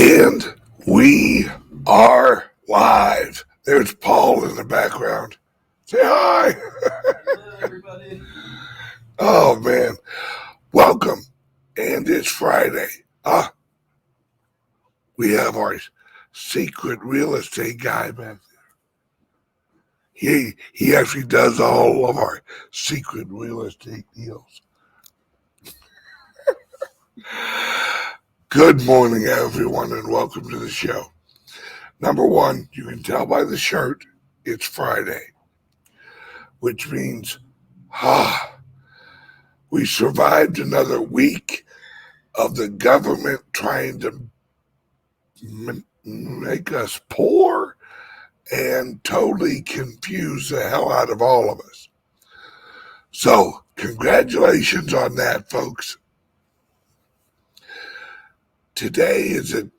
And we are live. There's Paul in the background. Say hi. Hello, everybody. Oh, man. Welcome. And it's Friday. We have our secret real estate guy back there. He actually does all of our secret real estate deals. Good morning, everyone, and welcome to the show. Number one, you can tell by the shirt, it's Friday, which means, we survived another week of the government trying to make us poor and totally confuse the hell out of all of us. So, congratulations on that, folks. Today is a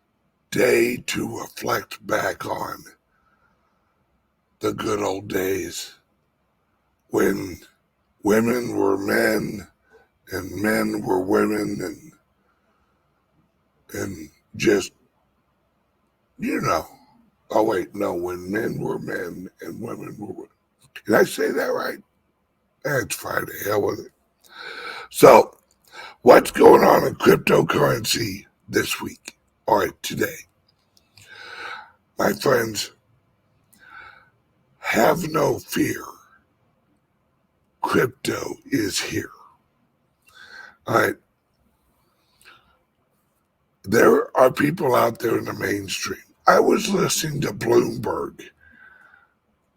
day to reflect back on the good old days when women were men and men were women and just, oh wait, no, when men were men and women were women. Did I say that right? It's Friday, hell with it. So, what's going on in cryptocurrency this week or today? My friends, have no fear. Crypto is here. All right. There are people out there in the mainstream. I was listening to Bloomberg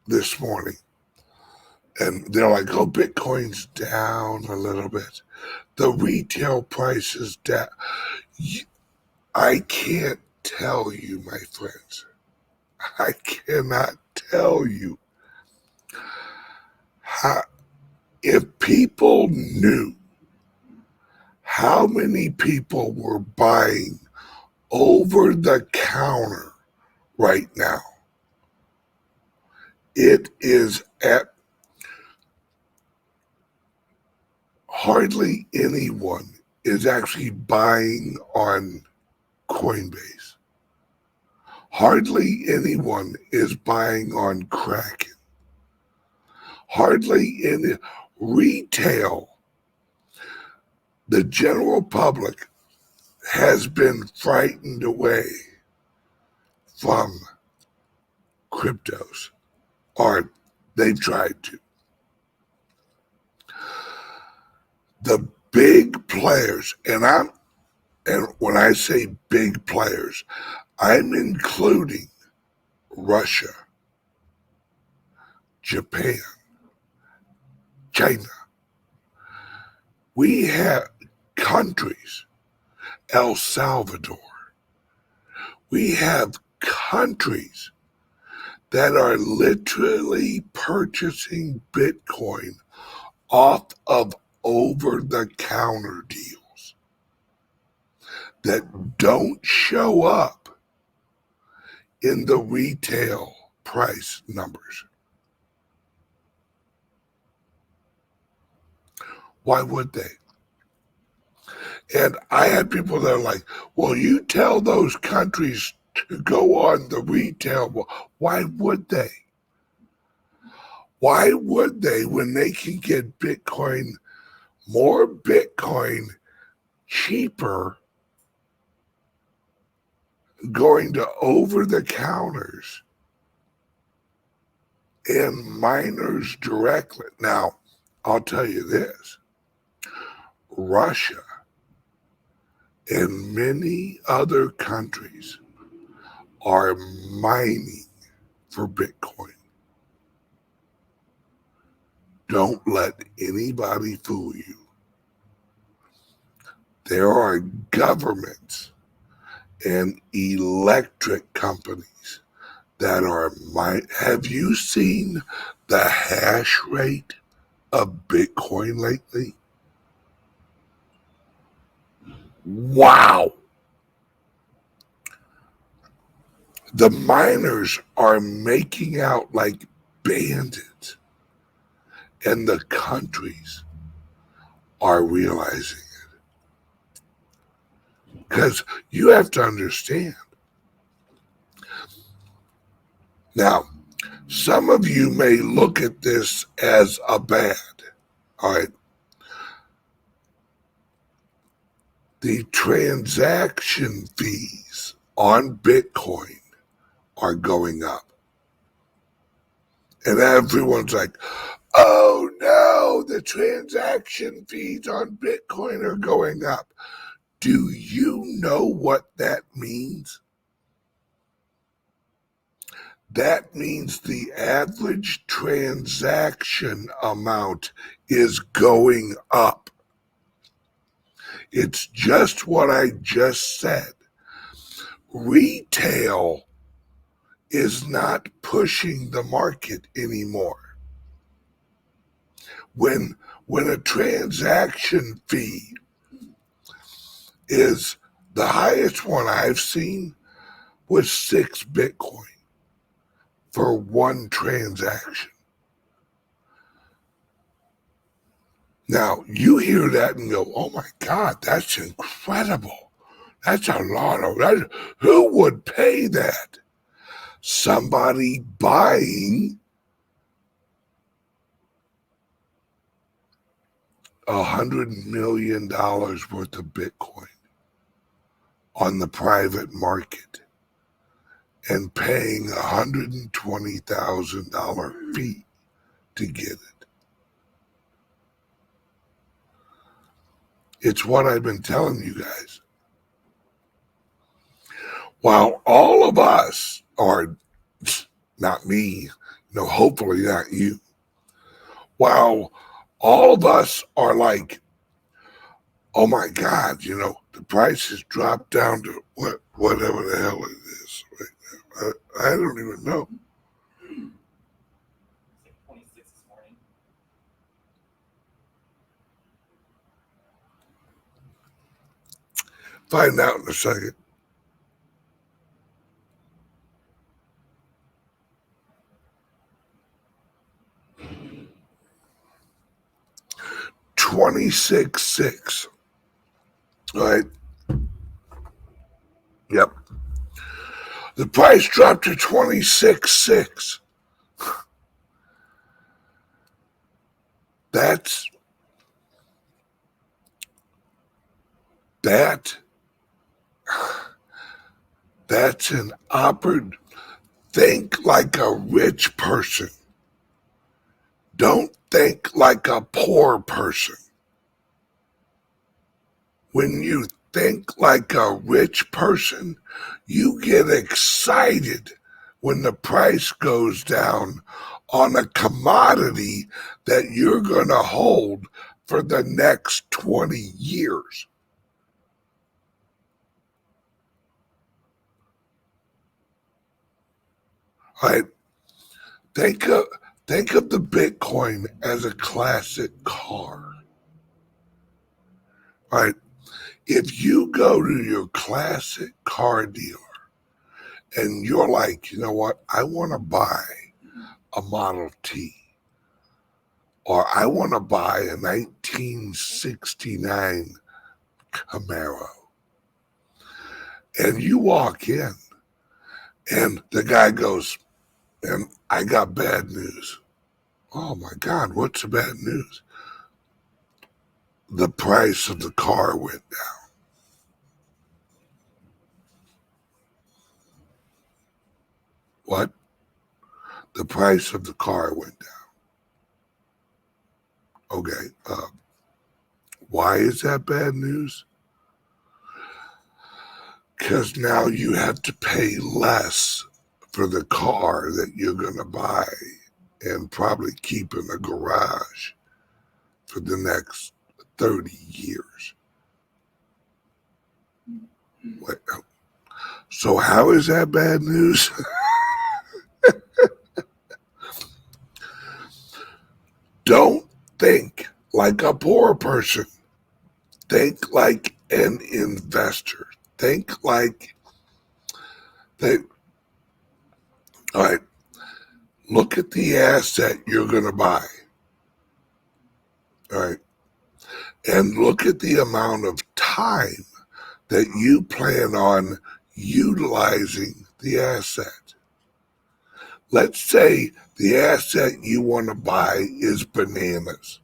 this morning, and they're like, oh, Bitcoin's down a little bit. The retail price is down. I can't tell you, my friends. I cannot tell you how, if people knew how many people were buying over the counter right now. It is at hardly anyone is actually buying on Coinbase. Hardly anyone is buying on Kraken. Hardly any retail. The general public has been frightened away from cryptos, or they've tried to. The big players, and when I say big players, I'm including Russia, Japan, China. We have countries, El Salvador. We have countries that are literally purchasing Bitcoin off of over-the-counter deals that don't show up in the retail price numbers. Why would they? And I had people that are like, well, you tell those countries to go on the retail. Why would they? Why would they when they can get Bitcoin, more Bitcoin, cheaper, going to over-the-counters and miners directly? Now, I'll tell you this. Russia and many other countries are mining for Bitcoin. Don't let anybody fool you. There are governments and electric companies that are mining. Have you seen the hash rate of Bitcoin lately? Wow. The miners are making out like bandits, and the countries are realizing it. Because you have to understand, Now, some of you may look at this as a bad, all right? The transaction fees on Bitcoin are going up. And everyone's like, oh no, the transaction fees on Bitcoin are going up. Do you know what that means? That means the average transaction amount is going up. It's just what I just said. Retail is not pushing the market anymore. When a transaction fee is the highest one I've seen was 6 Bitcoin for one transaction. Now, you hear that and go, oh my God, that's incredible. That's a lot of that. Who would pay that? Somebody buying $100 million worth of Bitcoin on the private market and paying $120,000 fee to get it. It's what I've been telling you guys. While all of us are, not me, no, hopefully not you, while all of us are like, oh my God, the price has dropped down to whatever the hell it is right now. I don't even know. It's like 26 this morning. Find out in a second. $26.6. All right. Yep. The price dropped to $26.6. That's an opportunity. Think like a rich person. Don't think like a poor person. When you think like a rich person, you get excited when the price goes down on a commodity that you're going to hold for the next 20 years. Right? Think of the Bitcoin as a classic car. Right? If you go to your classic car dealer and you're like, you know what, I want to buy a Model T, or I want to buy a 1969 Camaro, and you walk in and the guy goes, and I got bad news. Oh my God, what's the bad news? The price of the car went down. What? The price of the car went down. Okay, why is that bad news? Because now you have to pay less for the car that you're going to buy and probably keep in the garage for the next 30 years. Wait, so how is that bad news? Don't think like a poor person. Think like an investor. Think like all right, look at the asset you're going to buy. All right. And look at the amount of time that you plan on utilizing the asset. Let's say the asset you want to buy is bananas.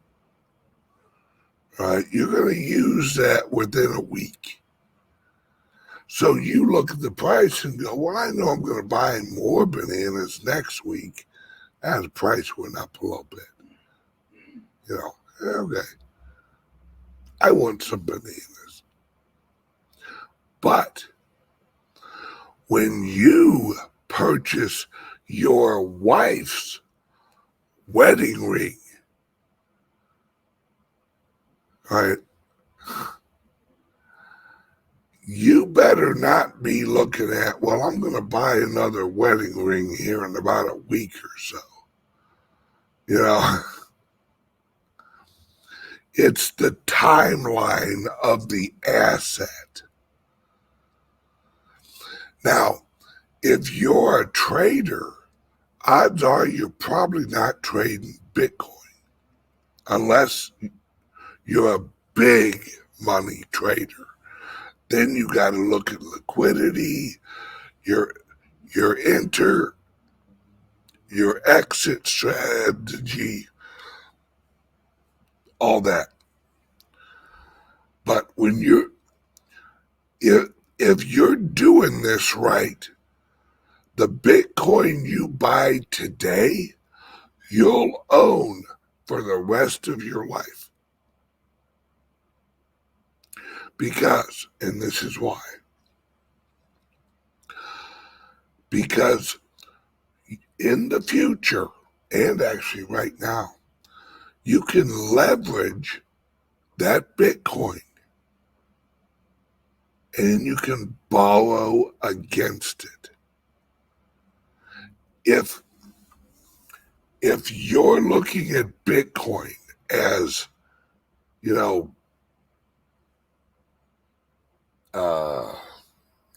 Right? You're going to use that within a week. So you look at the price and go, well, I know I'm going to buy more bananas next week. And the price went up a little bit. You know, okay, I want some bananas. But when you purchase your wife's wedding ring, right, you better not be looking at, well, I'm going to buy another wedding ring here in about a week or so. You know, it's the timeline of the asset. Now, if you're a trader, odds are you're probably not trading Bitcoin unless you're a big money trader. Then you got to look at liquidity, your enter, your exit strategy, all that. But when if you're doing this right, the Bitcoin you buy today, you'll own for the rest of your life. Because, and this is why, because in the future, and actually right now, you can leverage that Bitcoin and you can borrow against it. If you're looking at Bitcoin as, you know,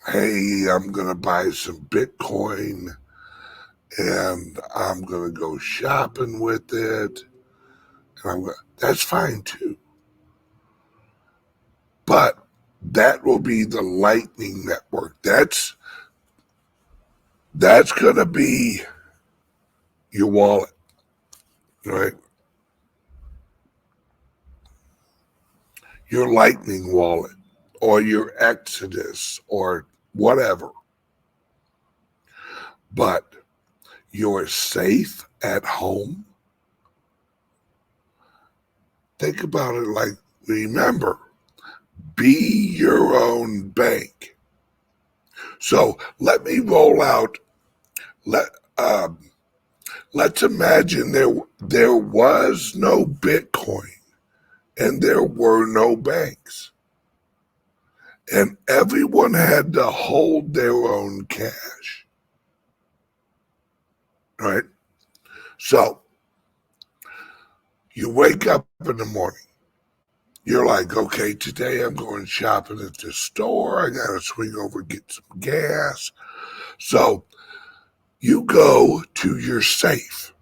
hey, I'm going to buy some Bitcoin and I'm going to go shopping with it, and that's fine too. But that will be the Lightning Network. That's going to be your wallet, right? Your Lightning wallet or your Exodus or whatever. But you're safe at home. Think about it like, remember, be your own bank. So let me roll out. Let's imagine there was no Bitcoin and there were no banks, and everyone had to hold their own cash, right? So you wake up in the morning. You're like, okay, today I'm going shopping at the store. I got to swing over and get some gas. So you go to your safe,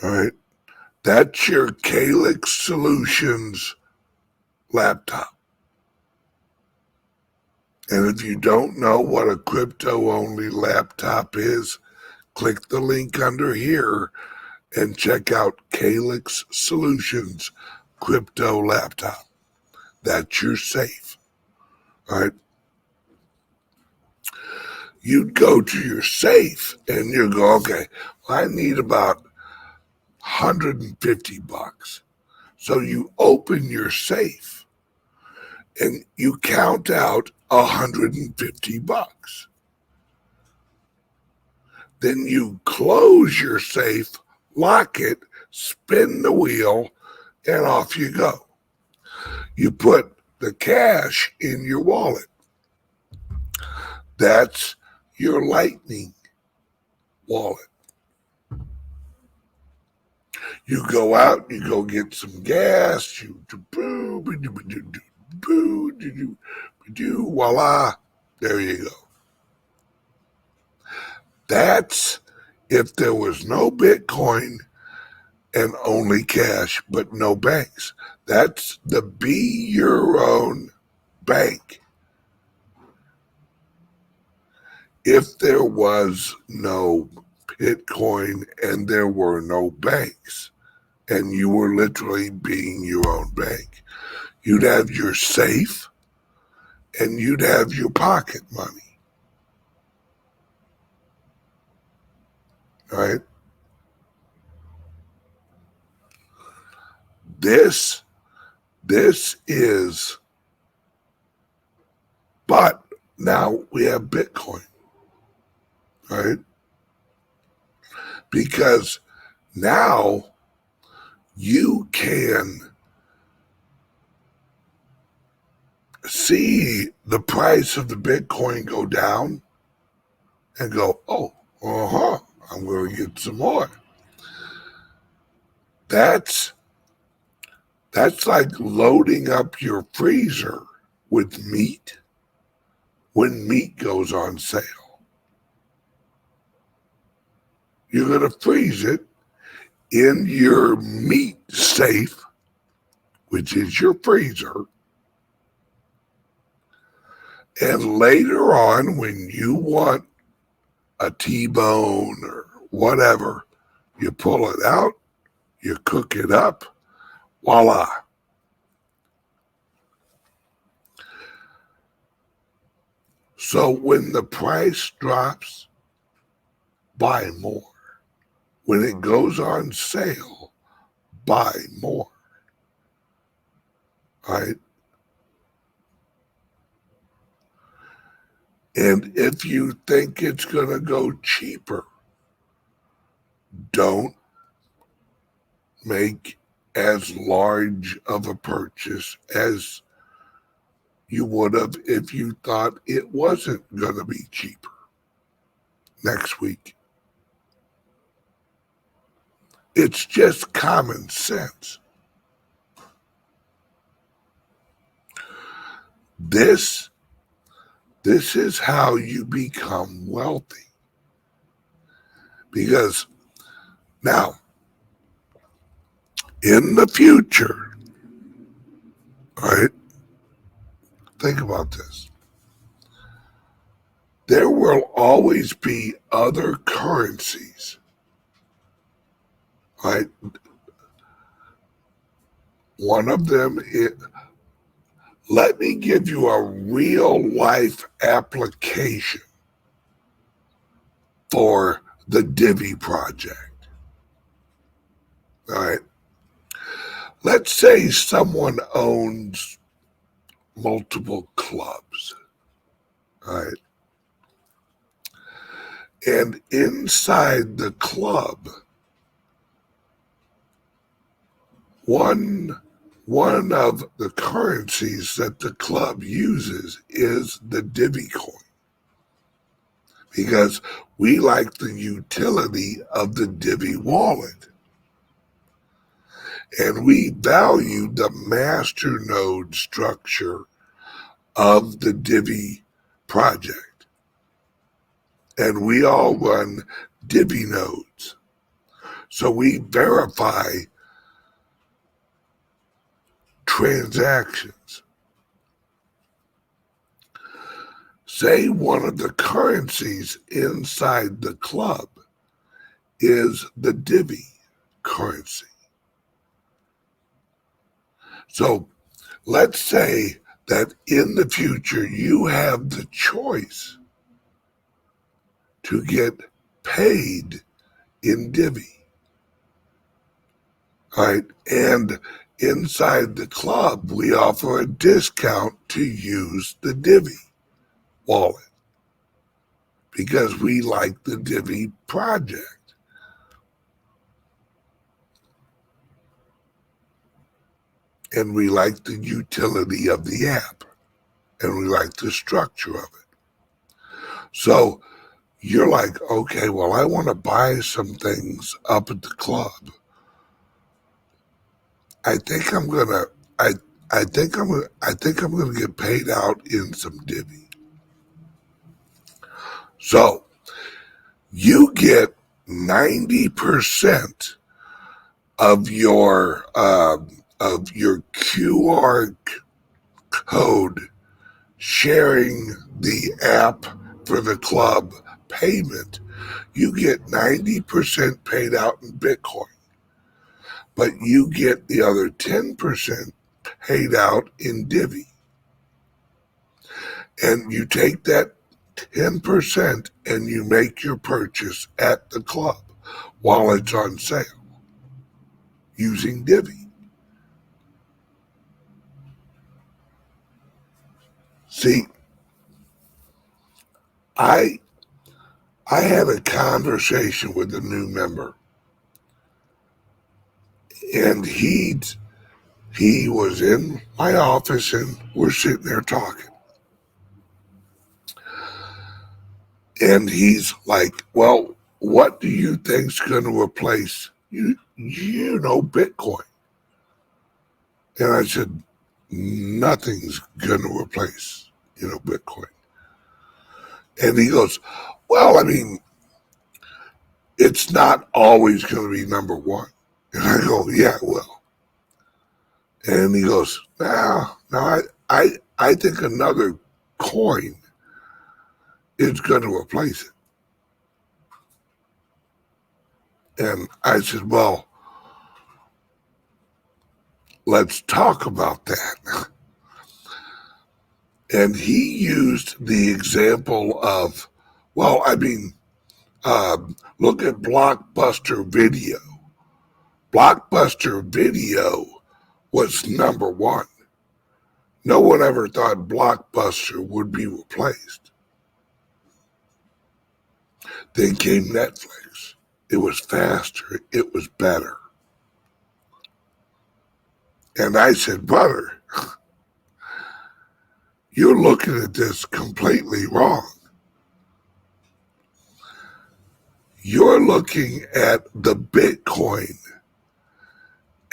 all right? That's your CALIX Solutions laptop. And if you don't know what a crypto-only laptop is, click the link under here and check out CALIX Solutions crypto laptop. That's your safe, all right? You'd go to your safe and you go, okay, well, I need about $150. So you open your safe and you count out $150. Then you close your safe, lock it, spin the wheel, and off you go. You put the cash in your wallet. That's your Lightning wallet. You go out, you go get some gas, voila, there you go. That's if there was no Bitcoin and only cash, but no banks. That's the be your own bank. If there was no Bitcoin and there were no banks, and you were literally being your own bank. You'd have your safe and you'd have your pocket money, right? This is, but now we have Bitcoin, right? Because now you can see the price of the Bitcoin go down and go, oh, I'm going to get some more. That's like loading up your freezer with meat when meat goes on sale. You're going to freeze it in your meat safe, which is your freezer. And later on, when you want a T-bone or whatever, you pull it out, you cook it up, voila. So when the price drops, buy more. When it goes on sale, buy more. Right? And if you think it's going to go cheaper, don't make as large of a purchase as you would have if you thought it wasn't going to be cheaper next week. It's just common sense. This is how you become wealthy. Because now, in the future, right? Think about this. There will always be other currencies, right? One of them is, let me give you a real life application for the Divi project. All right. Let's say someone owns multiple clubs. All right. And inside the club, one of the currencies that the club uses is the Divi coin. Because we like the utility of the Divi wallet. And we value the masternode structure of the Divi project. And we all run Divi nodes. So we verify transactions. Say one of the currencies inside the club is the Divi currency. So let's say that in the future you have the choice to get paid in Divi. Right? And inside the club, we offer a discount to use the Divi wallet because we like the Divi project. And we like the utility of the app. And we like the structure of it. So you're like, okay, well, I want to buy some things up at the club. I think I'm gonna get paid out in some Divi. So you get 90% of your QR code sharing the app for the club payment You get 90% paid out in Bitcoin, but you get the other 10% paid out in Divvy. And you take that 10% and you make your purchase at the club while it's on sale using Divvy. See, I had a conversation with a new member, and he was in my office, and we're sitting there talking. And he's like, well, what do you think's going to replace Bitcoin? And I said, nothing's going to replace, Bitcoin. And he goes, well, I mean, it's not always going to be number one. And I go, yeah, it will. And he goes, no, I think another coin is going to replace it. And I said, well, let's talk about that. And he used the example of, well, I mean, look at Blockbuster Video. Blockbuster Video was number one. No one ever thought Blockbuster would be replaced. Then came Netflix. It was faster. It was better. And I said, brother, you're looking at this completely wrong. You're looking at the Bitcoin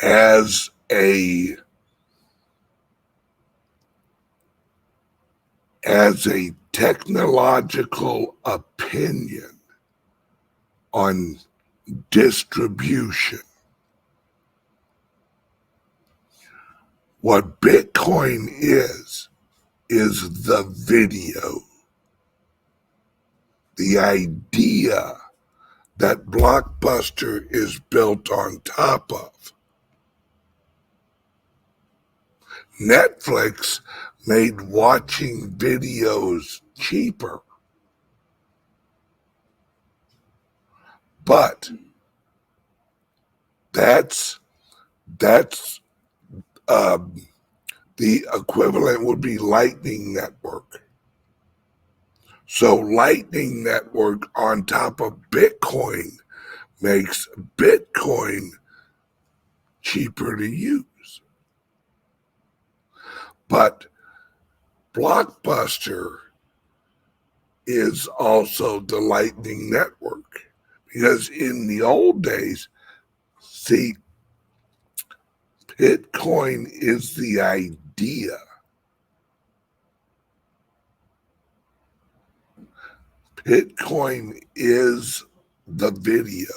as a technological opinion on distribution. What Bitcoin is the video, the idea that Blockbuster is built on top of. Netflix made watching videos cheaper, but that's the equivalent would be Lightning Network. So Lightning Network on top of Bitcoin makes Bitcoin cheaper to use. But Blockbuster is also the Lightning Network. Because in the old days, see, Bitcoin is the idea. Bitcoin is the video,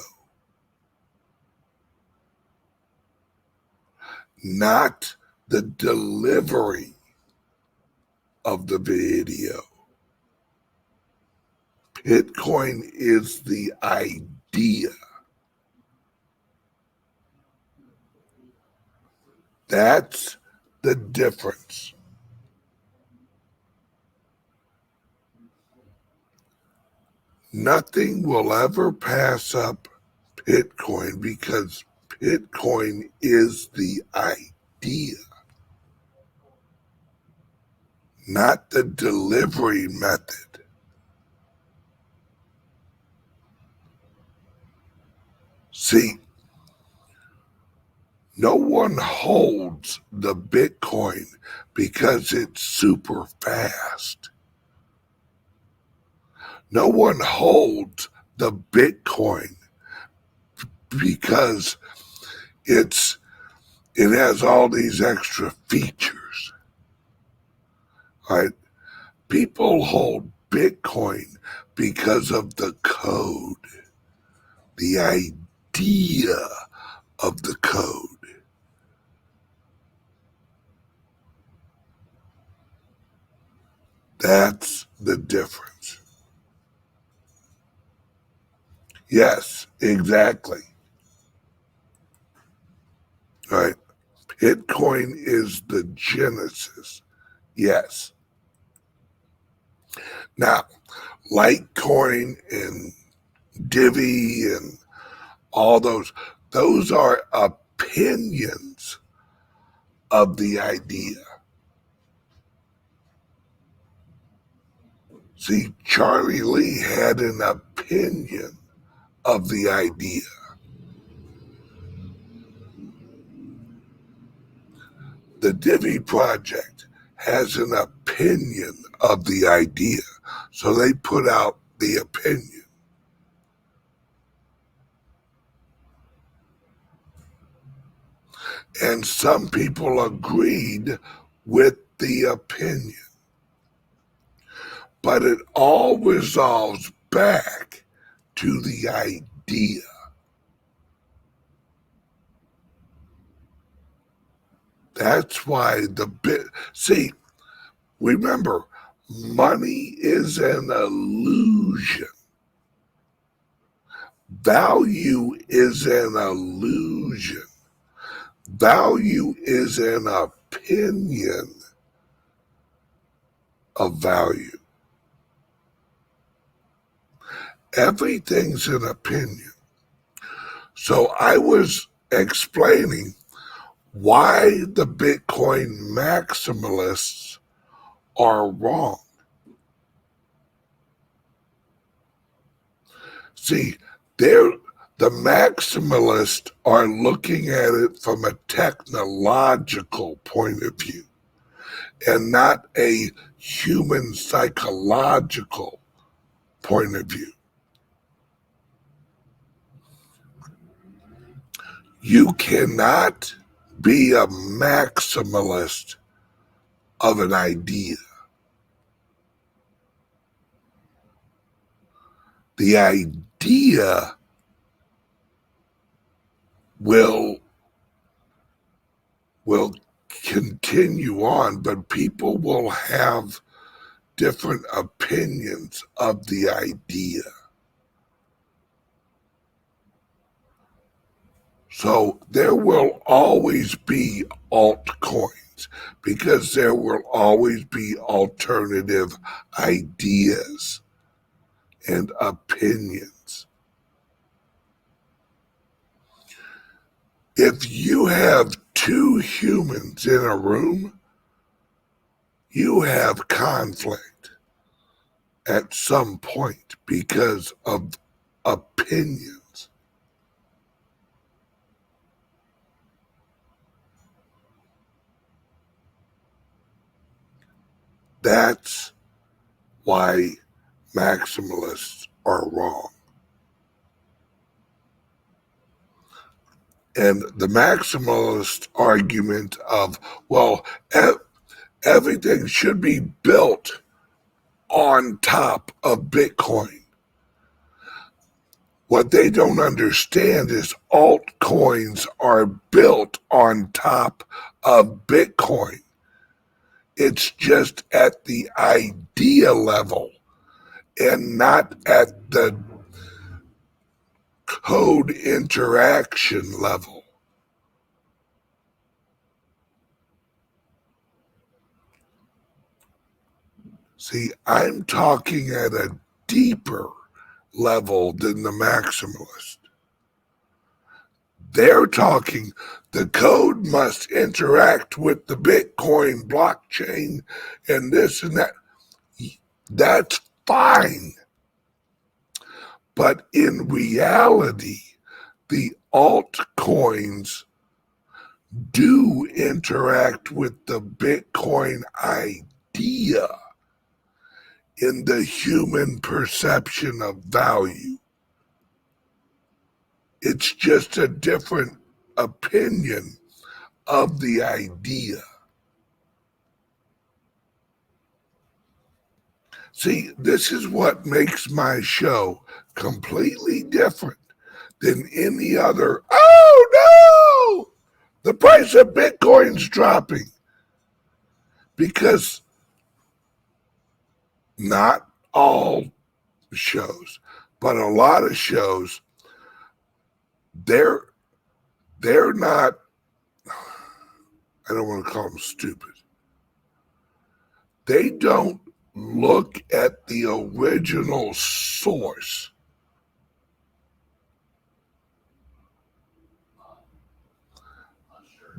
not the delivery of the video. Bitcoin is the idea. That's the difference. Nothing will ever pass up Bitcoin because Bitcoin is the idea, not the delivery method. See, no one holds the Bitcoin because it's super fast. No one holds the Bitcoin because it has all these extra features. Right? People hold Bitcoin because of the code, the idea of the code. That's the difference. Yes, exactly. Right. Bitcoin is the genesis. Yes. Now, Litecoin and Divi and all those are opinions of the idea. See, Charlie Lee had an opinion of the idea. The Divi Project has an opinion of the idea, so they put out the opinion. And some people agreed with the opinion. But it all resolves back to the idea. That's why see, remember, money is an illusion. Value is an illusion. Value is an opinion of value. Everything's an opinion. So I was explaining why the Bitcoin maximalists are wrong. See, the maximalists are looking at it from a technological point of view and not a human psychological point of view. You cannot be a maximalist of an idea. The idea will continue on, but people will have different opinions of the idea. So there will always be altcoins because there will always be alternative ideas and opinions. If you have two humans in a room, you have conflict at some point because of opinions. That's why maximalists are wrong. And the maximalist argument of, well, everything should be built on top of Bitcoin. What they don't understand is altcoins are built on top of Bitcoin. It's just at the idea level and not at the code interaction level. See, I'm talking at a deeper level than the maximalist. They're talking the code must interact with the Bitcoin blockchain and this and that. That's fine. But in reality, the altcoins do interact with the Bitcoin idea in the human perception of value. It's just a different opinion of the idea. See, this is what makes my show completely different than any other. Oh no! The price of Bitcoin's dropping. Because not all shows, But a lot of shows, they're not, I don't want to call them stupid. They don't look at the original source.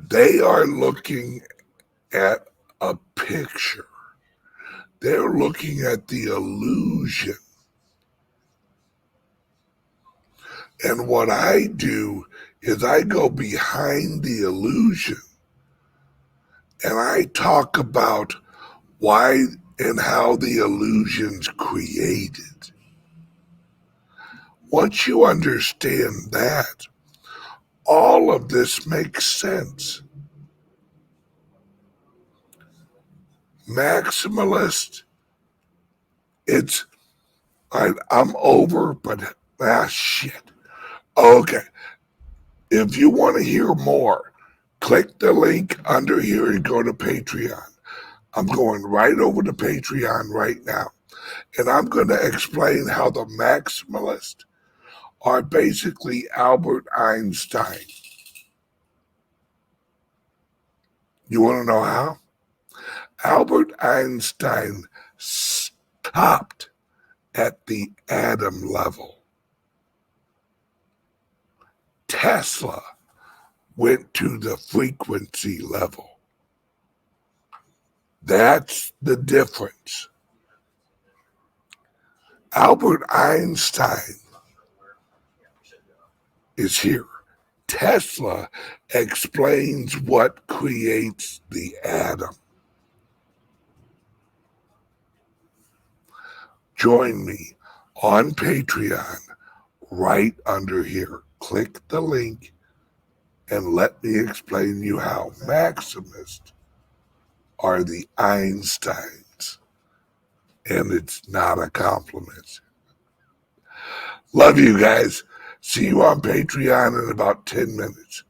They are looking at a picture. They're looking at the illusion. And what I do is I go behind the illusion and I talk about why and how the illusion's created. Once you understand that, all of this makes sense. Maximalist, I'm over, but shit. Okay. If you want to hear more, click the link under here and go to Patreon. I'm going right over to Patreon right now. And I'm going to explain how the maximalists are basically Albert Einstein. You want to know how? Albert Einstein stopped at the atom level. Tesla went to the frequency level. That's the difference. Albert Einstein is here. Tesla explains what creates the atom. Join me on Patreon right under here. Click the link and let me explain you how Maximists are the Einsteins. And it's not a compliment. Love you guys. See you on Patreon in about 10 minutes.